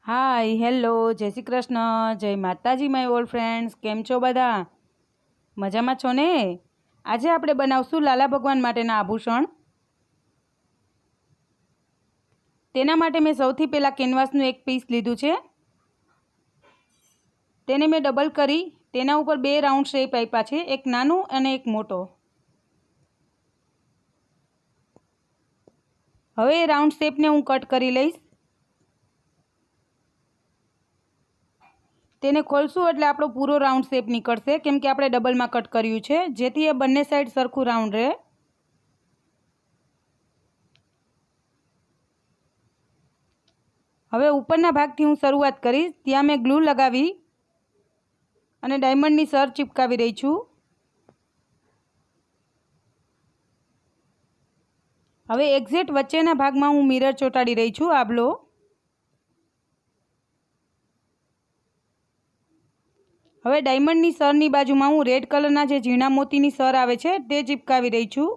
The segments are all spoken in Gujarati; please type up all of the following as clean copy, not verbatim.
હાય હેલો જય શ્રી કૃષ્ણ જય માતાજી માય ઓલ ફ્રેન્ડ્સ કેમ છો બધા મજામાં છો ને। આજે આપણે બનાવશું લાલા ભગવાન માટેના આભૂષણ। તેના માટે મેં સૌથી પહેલાં કેનવાસનું એક પીસ લીધું છે। તેને મેં ડબલ કરી તેના ઉપર બે રાઉન્ડ શેપ આપ્યા છે, એક નાનો અને એક મોટો। હવે એ રાઉન્ડ શેપને હું કટ કરી લઈશ। તેને ખોલશું એટલે આપણો પૂરો રાઉન્ડ શેપ નીકળશે, કેમ કે આપણે ડબલમાં કટ કર્યું છે, જેથી એ બંને સાઈડ સરખું રાઉન્ડ રહે। હવે ઉપરના ભાગથી હું શરૂઆત કરીશ। ત્યાં મેં ગ્લુ લગાવી અને ડાયમંડની સર ચિપકાવી રહી છું। હવે એક્ઝેક્ટ વચ્ચેના ભાગમાં હું મિરર ચોંટાડી રહી છું, આબલો। હવે ડાયમંડની સરની બાજુમાં હું રેડ કલરના જે ઝીણા મોતીની સર આવે છે તે ચિપકાવી રહી છું।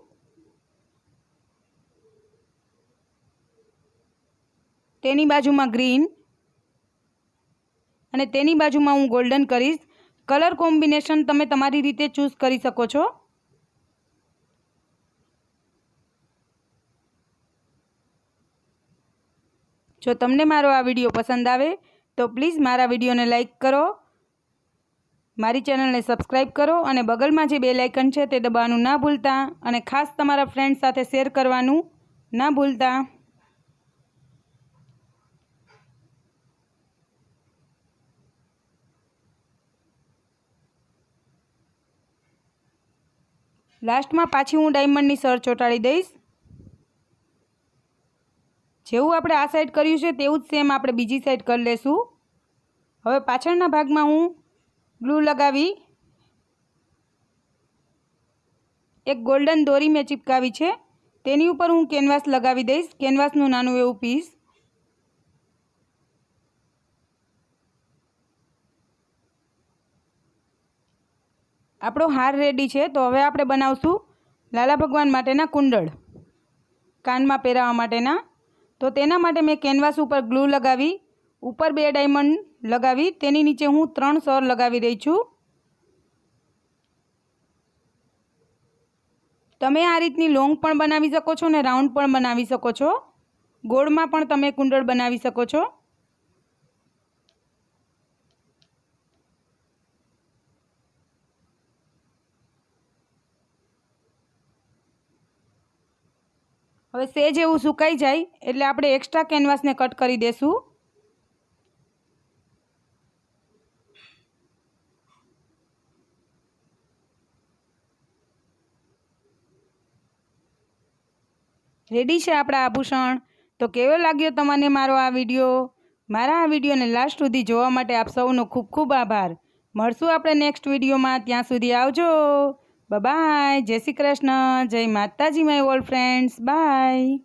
તેની બાજુમાં ગ્રીન અને તેની બાજુમાં હું ગોલ્ડન કરીશ। કલર કોમ્બિનેશન તમે તમારી રીતે ચૂઝ કરી શકો છો। જો તમને મારો આ વિડીયો પસંદ આવે તો પ્લીઝ મારા વિડીયોને લાઈક કરો, મારી ચેનલને સબસ્ક્રાઈબ કરો અને બગલમાં જે બેલ આઇકન છે તે દબાવવાનું ના ભૂલતા અને ખાસ તમારા ફ્રેન્ડ સાથે શેર કરવાનું ના ભૂલતા। લાસ્ટમાં પાછી હું ડાયમંડની સર ચોંટાડી દઈશ। જેવું આપણે આ સાઈડ કર્યું છે તેવું જ સેમ આપણે બીજી સાઈડ કરી લેશું। હવે પાછળના ભાગમાં હું ગ્લુ લગાવી એક ગોલ્ડન દોરી મેં ચિપકાવી છે, તેની ઉપર હું કેનવાસ લગાવી દઈશ, કેનવાસનું નાનું એવું પીસ। આપણો હાર રેડી છે, તો હવે આપણે બનાવશું લાલા ભગવાન માટેના કુંડળ, કાનમાં પહેરાવવા માટેના। તો તેના માટે મેં કેનવાસ ઉપર ગ્લુ લગાવી ઉપર બે ડાયમંડ લગાવી તેની નીચે હું 3 સર લગાવી રહી છું। તમે આ રીતની લોંગ પણ બનાવી શકો છો ને રાઉન્ડ પણ બનાવી શકો છો, ગોળમાં પણ તમે કુંડળ બનાવી શકો છો। હવે સેજ એવું સુકાઈ જાય એટલે આપણે એક્સ્ટ્રા કેનવાસને કટ કરી દેશું। રેડી છે આપણા આભૂષણ। તો કેવો લાગ્યો તમને મારો આ વિડીયો? મારા આ વિડીયોને લાસ્ટ સુધી જોવા માટે આપ સૌનો ખૂબ ખૂબ આભાર। મળશું આપણે નેક્સ્ટ વિડીયોમાં, ત્યાં સુધી આવજો, બાય, જય શ્રી કૃષ્ણ, જય માતાજી માય ઓલ ફ્રેન્ડ્સ, બાય।